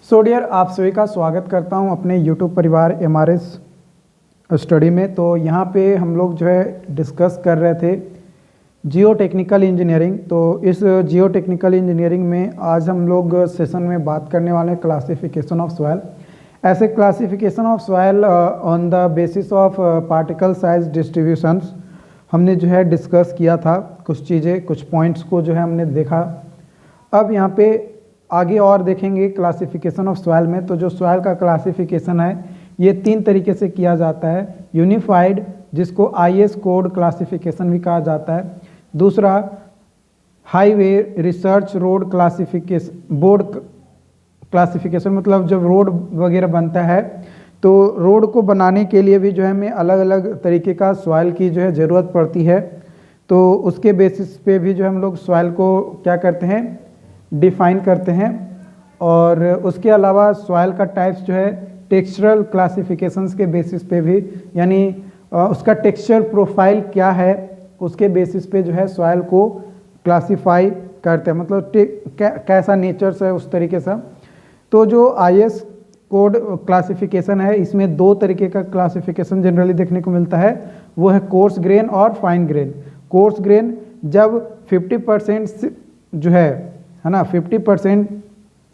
So dear, आप सभी का स्वागत करता हूं अपने YouTube परिवार MRS स्टडी में। तो यहाँ पे हम लोग जो है डिस्कस कर रहे थे जियो टेक्निकल इंजीनियरिंग। तो इस जियो टेक्निकल इंजीनियरिंग में आज हम लोग सेशन में बात करने वाले हैं क्लासिफिकेशन ऑफ सॉइल। ऐसे classification of soil on the basis of particle size distributions हमने जो है डिस्कस किया था। कुछ चीज़ें, कुछ पॉइंट्स को जो है हमने देखा। अब यहाँ पे आगे और देखेंगे क्लासिफिकेशन ऑफ सॉइल में। तो जो सॉइल का क्लासिफिकेशन है ये 3 तरीके से किया जाता है। यूनिफाइड, जिसको IS कोड क्लासिफिकेशन भी कहा जाता है। दूसरा highway research road classification, board classification, मतलब जब रोड वगैरह बनता है तो रोड को बनाने के लिए भी जो है हमें अलग अलग तरीके का सॉइल की जो है ज़रूरत पड़ती है। तो उसके बेसिस पे भी जो हम लोग सॉइल को क्या करते हैं, डिफाइन करते हैं। और उसके अलावा सॉइल का टाइप्स जो है टेक्सचरल क्लासिफिकेशंस के बेसिस पे भी, यानी उसका टेक्सचर प्रोफाइल क्या है उसके बेसिस पे जो है सॉइल को क्लासिफाई करते हैं, मतलब कैसा नेचर्स है उस तरीके से। तो जो IS कोड क्लासिफिकेशन है इसमें 2 तरीके का क्लासिफिकेशन जनरली देखने को मिलता है, वो है कोर्स ग्रेन और फाइन ग्रेन। कोर्स ग्रेन जब 50% जो है ना 50%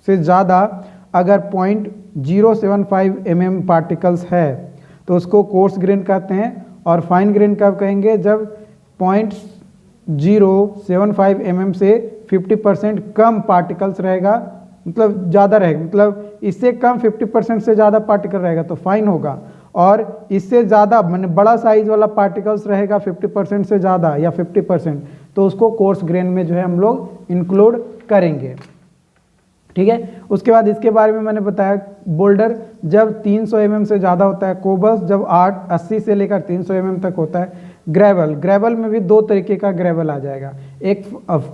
से ज़्यादा अगर 0.075 mm पार्टिकल्स है तो उसको कोर्स ग्रेन कहते हैं। और फाइन ग्रेन कब कहेंगे, जब 0.075 mm से 50% कम पार्टिकल्स रहेगा, मतलब ज़्यादा रहेगा, मतलब इससे कम 50% से ज़्यादा पार्टिकल रहेगा तो फाइन होगा। और इससे ज़्यादा माने बड़ा साइज वाला पार्टिकल्स रहेगा 50% से ज़्यादा या 50%, तो उसको कोर्स ग्रेन में जो है हम लोग इंक्लूड करेंगे। ठीक है। उसके बाद इसके बारे में मैंने बताया, बोल्डर जब 300 mm से ज़्यादा होता है, कोबल्स जब 80 से लेकर 300 mm तक होता है। ग्रेवल, ग्रेवल में भी 2 तरीके का ग्रेवल आ जाएगा, एक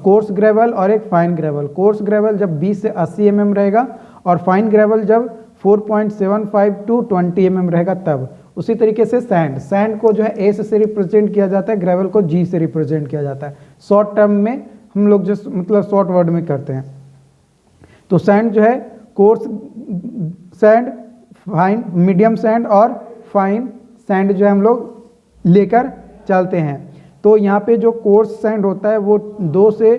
कोर्स ग्रेवल और एक फाइन ग्रेवल। कोर्स ग्रेवल जब 20 से 80 mm रहेगा और फाइन ग्रेवल जब 4.75 टू 20 mm रहेगा तब। उसी तरीके से सैंड, सैंड को जो है S से रिप्रेजेंट किया जाता है, ग्रेवल को G से रिप्रेजेंट किया जाता है। शॉर्ट टर्म में हम लोग जो मतलब शॉर्ट वर्ड में करते हैं। तो सैंड जो है coarse sand, fine, medium sand और फाइन सैंड जो है हम लोग लेकर चलते हैं। तो यहाँ पे जो कोर्स सैंड होता है वो 2 से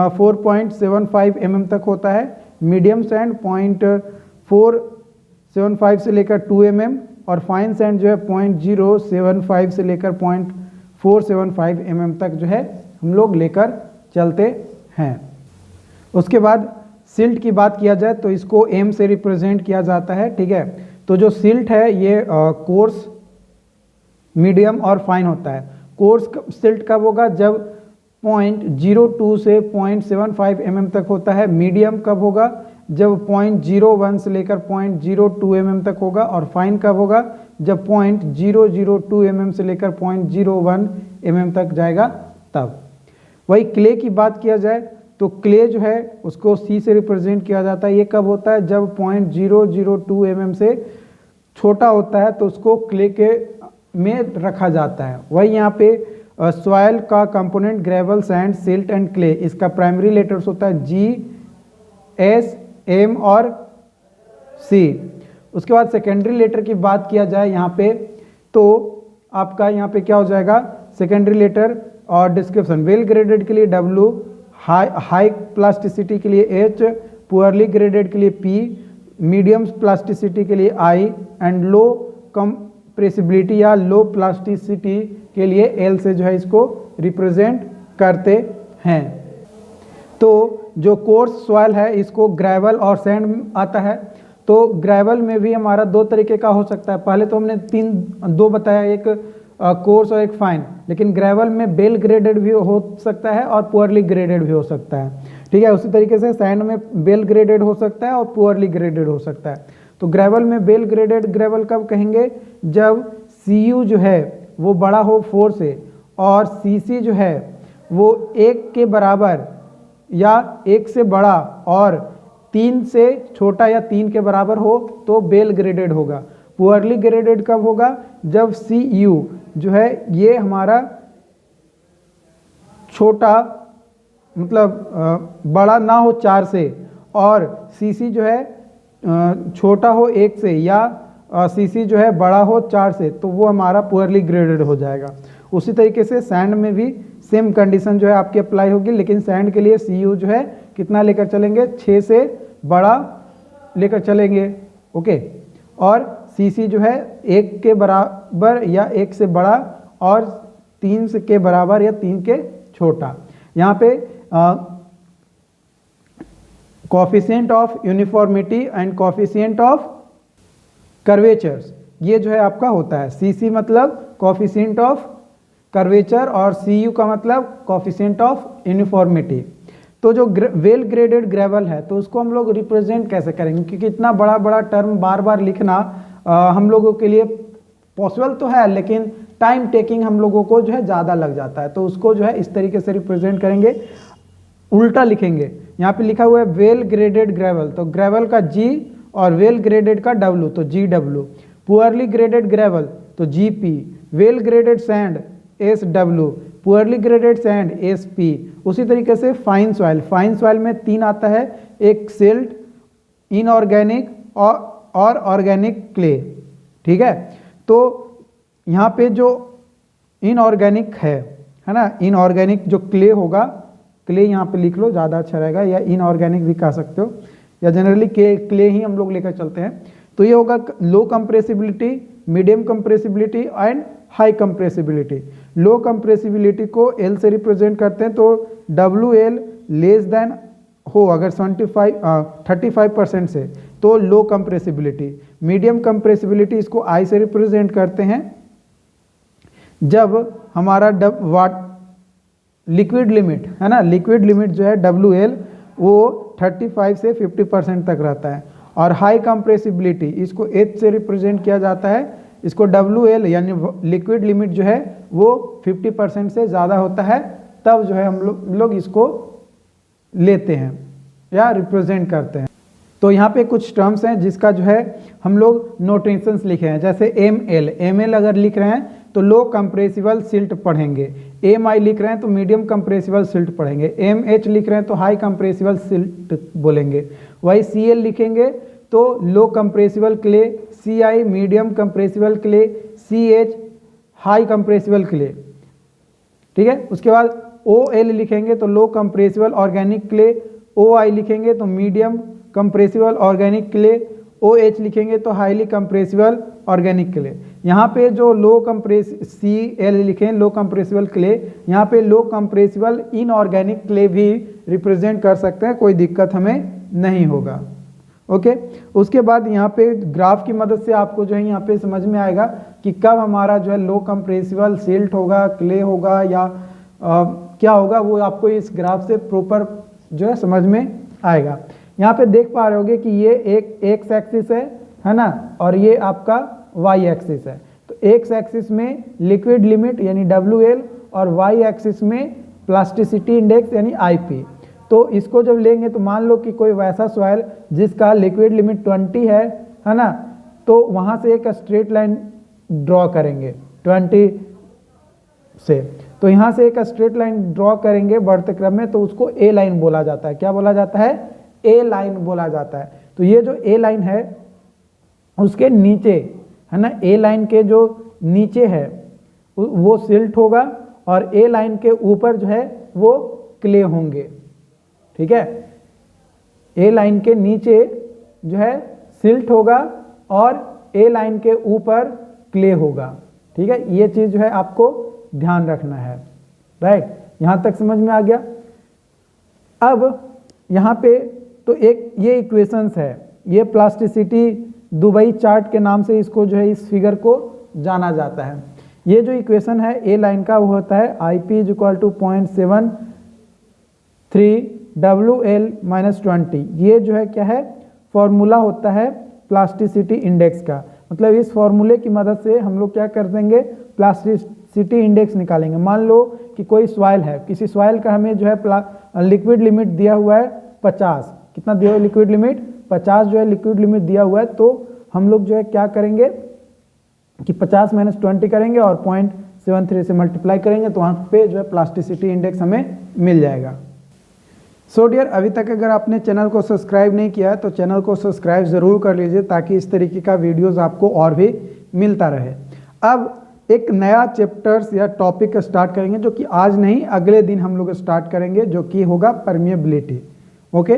4.75 mm तक होता है। मीडियम सैंड 0.475 से लेकर 2 mm और फाइन सैंड जो है 0.075 से लेकर 0.475 mm तक जो है हम लोग लेकर चलते हैं। उसके बाद सिल्ट की बात किया जाए तो इसको M से रिप्रेजेंट किया जाता है। ठीक है। तो जो सिल्ट है ये कोर्स, मीडियम और फाइन होता है। कोर्स सिल्ट कब होगा, जब 0.02 से 0.75 mm तक होता है। मीडियम कब होगा, जब 0.01 से लेकर 0.02 mm तक होगा। और फाइन कब होगा, जब 0.002 mm से लेकर 0.01 mm तक जाएगा तब। वही क्ले की बात किया जाए तो क्ले जो है उसको C से रिप्रेजेंट किया जाता है। ये कब होता है, जब 0.002 mm से छोटा होता है तो उसको क्ले के में रखा जाता है। वही यहाँ पे सॉइल का component gravel, sand, silt and clay, इसका प्राइमरी लेटर्स होता है G, S, M और C। उसके बाद सेकेंडरी लेटर की बात किया जाए यहाँ पे तो आपका यहाँ पे क्या हो जाएगा, सेकेंडरी लेटर और डिस्क्रिप्शन। वेल ग्रेडेड के लिए W, हाई प्लास्टिसिटी के लिए H, पुअरली ग्रेडेड के लिए P, मीडियम प्लास्टिसिटी के लिए I एंड लो कंप्रेसिबिलिटी या लो प्लास्टिसिटी के लिए L से जो है इसको रिप्रेजेंट करते हैं। तो जो कोर्स सॉइल है इसको ग्रेवल और सैंड आता है। तो ग्रेवल में भी हमारा 2 तरीके का हो सकता है। पहले तो हमने 2 बताया, एक कोर्स और एक फाइन, लेकिन ग्रेवल में बेल ग्रेडेड भी हो सकता है और पुअरली ग्रेडेड भी हो सकता है। ठीक है। उसी तरीके से सैंड में बेल ग्रेडेड हो सकता है और पुअरली ग्रेडेड हो सकता है। तो ग्रेवल में बेल ग्रेडेड ग्रेवल कब कहेंगे, जब Cu जो है वो बड़ा हो 4 से और Cc जो है वो 1 के बराबर या 1 से बड़ा और 3 से छोटा या 3 के बराबर हो तो बेल ग्रेडेड होगा। पुअरली ग्रेडेड कब होगा, जब Cu जो है ये हमारा छोटा, मतलब बड़ा ना हो 4 से, और Cc जो है छोटा हो 1 से या सीसी जो है बड़ा हो 4 से, तो वो हमारा पुअरली ग्रेडेड हो जाएगा। उसी तरीके से सैंड में भी सेम कंडीशन जो है आपकी अप्लाई होगी, लेकिन सैंड के लिए सीयू जो है कितना लेकर चलेंगे, 6 से बड़ा लेकर चलेंगे, ओके। और सीसी जो है 1 के बराबर या 1 से बड़ा और 3 के बराबर या 3 के छोटा। यहाँ पे coefficient of uniformity and coefficient of curvatures, ये जो है आपका होता है। सीसी मतलब कोफिशिएंट ऑफ कर्वेचर और सीयू का मतलब कोफिशिएंट ऑफ यूनिफॉर्मिटी। तो जो वेल ग्रेडेड ग्रेवल है तो उसको हम लोग रिप्रेजेंट कैसे करेंगे, क्योंकि इतना बड़ा बड़ा टर्म बार बार लिखना हम लोगों के लिए पॉसिबल तो है, लेकिन टाइम टेकिंग हम लोगों को जो है ज़्यादा लग जाता है। तो उसको जो है इस तरीके से रिप्रेजेंट करेंगे, उल्टा लिखेंगे। यहाँ पे लिखा हुआ है वेल ग्रेडेड ग्रेवल, तो ग्रेवल का जी और वेल ग्रेडेड का डब्लू, तो जी डब्लू। पुअरली ग्रेडेड ग्रेवल तो G P, well graded sand S W, poorly graded sand S P. उसी तरीके से फाइन सॉइल, फाइन सॉइल में 3 आता है, एक सिल्ट, इनऑर्गेनिक और ऑर्गेनिक क्ले, ठीक है। तो यहाँ पे जो इनऑर्गेनिक है ना, इनऑर्गेनिक जो क्ले होगा, क्ले यहाँ पे लिख लो ज़्यादा अच्छा रहेगा, या इनऑर्गेनिक भी कह सकते हो, या जनरली क्ले ही हम लोग लेकर चलते हैं। तो ये होगा low compressibility, medium compressibility and high compressibility. Low compressibility को एल से रिप्रेजेंट करते हैं, तो डब्ल्यू एल लेस देन हो अगर 35% से तो लो कंप्रेसिबिलिटी। मीडियम कंप्रेसिबिलिटी इसको आई से रिप्रेजेंट करते हैं जब हमारा लिक्विड लिमिट है ना, लिक्विड लिमिट जो है डब्ल्यू एल वो 35 से 50% तक रहता है। और हाई कंप्रेसिबिलिटी इसको एच से रिप्रेजेंट किया जाता है, इसको डब्ल्यू एल यानी लिक्विड लिमिट जो है वो 50% से ज़्यादा होता है, तब जो है हम लोग इसको लेते हैं या रिप्रेजेंट करते हैं। तो यहाँ पे कुछ टर्म्स हैं जिसका जो है हम लोग नोटेशंस लिखे हैं, जैसे एम एल अगर लिख रहे हैं तो लो कंप्रेसिबल सिल्ट पढ़ेंगे, एम आई लिख रहे हैं तो मीडियम कंप्रेसिबल सिल्ट पढ़ेंगे, एम एच लिख रहे हैं तो हाई कंप्रेसिबल सिल्ट बोलेंगे। वही सी एल लिखेंगे तो low compressible clay, C I medium compressible clay, C H high compressible clay, ठीक है। उसके बाद ओ एल लिखेंगे तो low compressible organic clay, O I लिखेंगे तो medium compressible organic clay, O H लिखेंगे तो हाईली कंप्रेसिबल ऑर्गेनिक क्ले। यहाँ पे जो लो कंप्रेस सी एल लिखें लो कंप्रेसिबल क्ले, यहाँ पे लो कंप्रेसिबल इनऑर्गेनिक क्ले भी रिप्रेजेंट कर सकते हैं, कोई दिक्कत हमें नहीं होगा, ओके। उसके बाद यहाँ पे ग्राफ की मदद से आपको जो है यहाँ पे समझ में आएगा कि कब हमारा जो है लो कंप्रेसिबल सिल्ट होगा, क्ले होगा या क्या होगा, वो आपको इस ग्राफ से प्रॉपर जो है समझ में आएगा। यहाँ पे देख पा रहे होगे कि ये एक एक्स एक्सिस है ना, और ये आपका वाई एक्सिस है। तो एक्स एक्सिस में लिक्विड लिमिट यानी WL और वाई एक्सिस में प्लास्टिसिटी इंडेक्स यानी IP। तो इसको जब लेंगे तो मान लो कि कोई वैसा सॉइल जिसका लिक्विड लिमिट 20 है ना, तो वहाँ से एक स्ट्रेट लाइन ड्रॉ करेंगे 20 से, तो यहाँ से एक स्ट्रेट लाइन ड्रॉ करेंगे बढ़ते क्रम में, तो उसको ए लाइन बोला जाता है। क्या बोला जाता है? ए लाइन बोला जाता है। तो ये जो ए लाइन है उसके नीचे है ना, ए लाइन के जो नीचे है वो सिल्ट होगा और ए लाइन के ऊपर जो है वो क्ले होंगे, ठीक है। ए लाइन के नीचे जो है सिल्ट होगा और ए लाइन के ऊपर क्ले होगा, ठीक है। ये चीज जो है आपको ध्यान रखना है, राइट। यहां तक समझ में आ गया। अब यहाँ पे तो एक ये इक्वेशंस है, ये प्लास्टिसिटी दुबई चार्ट के नाम से इसको जो है इस फिगर को जाना जाता है। ये जो इक्वेशन है ए लाइन का वो होता है IP = 0.73 WL - 20। ये जो है क्या है, फॉर्मूला होता है प्लास्टिसिटी इंडेक्स का। मतलब इस फॉर्मूले की मदद से हम लोग क्या कर देंगे, प्लास्टिसिटी इंडेक्स निकालेंगे। मान लो कि कोई सॉइल है, किसी सॉइल का हमें जो है लिक्विड लिमिट दिया हुआ है 50। कितना दिया हुआ लिक्विड लिमिट? 50 जो है लिक्विड लिमिट दिया हुआ है। तो हम लोग जो है क्या करेंगे कि 50 - 20 करेंगे और 0.73 से मल्टीप्लाई करेंगे, तो वहाँ पे जो है प्लास्टिसिटी इंडेक्स हमें मिल जाएगा। सो डियर, अभी तक अगर आपने चैनल को सब्सक्राइब नहीं किया है तो चैनल को सब्सक्राइब ज़रूर कर लीजिए ताकि इस तरीके का वीडियोस आपको और भी मिलता रहे। अब एक नया चैप्टर्स या टॉपिक स्टार्ट करेंगे जो कि आज नहीं अगले दिन हम लोग स्टार्ट करेंगे, जो कि होगा परमिएबिलिटी। ओके।